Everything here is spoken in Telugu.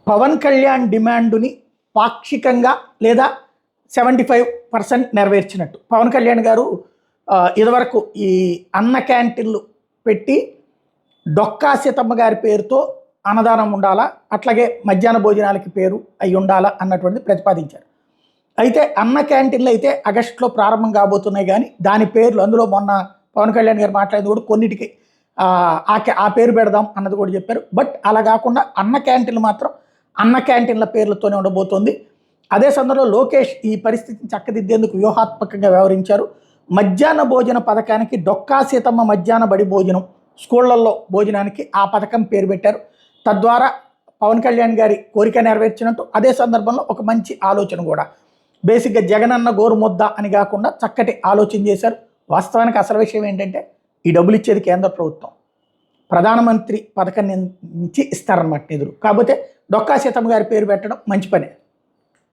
పవన్ కళ్యాణ్ డిమాండుని పాక్షికంగా లేదా 75% నెరవేర్చినట్టు. పవన్ కళ్యాణ్ గారు ఇదివరకు ఈ అన్న క్యాంటీన్లు పెట్టి డొక్కా సీతమ్మ గారి పేరుతో అన్నదానం ఉండాలా, అట్లాగే మధ్యాహ్న భోజనాలకి పేరు అయి ఉండాలా అన్నటువంటిది ప్రతిపాదించారు. అయితే అన్న క్యాంటీన్లు అయితే ఆగస్టులో ప్రారంభం కాబోతున్నాయి, కానీ దాని పేర్లు అందులో మొన్న పవన్ కళ్యాణ్ గారు మాట్లాడింది కూడా కొన్నిటికి ఆ పేరు పెడదాం అన్నది కూడా చెప్పారు. బట్ అలా కాకుండా అన్న క్యాంటీన్లు మాత్రం అన్న క్యాంటీన్ల పేర్లతోనే ఉండబోతోంది. అదే సందర్భంలో లోకేష్ ఈ పరిస్థితిని చక్కదిద్దేందుకు వ్యూహాత్మకంగా వ్యవహరించారు. మధ్యాహ్న భోజన పథకానికి డొక్కా సీతమ్మ మధ్యాహ్న బడి భోజనం స్కూళ్లలో భోజనానికి ఆ పథకం పేరు పెట్టారు. తద్వారా పవన్ కళ్యాణ్ గారి కోరిక నెరవేర్చినట్టు. అదే సందర్భంలో ఒక మంచి ఆలోచన కూడా, బేసిక్గా జగనన్న గోరు ముద్ద అని కాకుండా చక్కటి ఆలోచన చేశారు. వాస్తవానికి అసలు విషయం ఏంటంటే ఈ డబ్బులు ఇచ్చేది కేంద్ర ప్రభుత్వం, ప్రధానమంత్రి పథకం నుంచి ఇస్తారన్నమాట నిధులు. కాకపోతే డొక్కా సీతమ్మ గారి పేరు పెట్టడం మంచి పని.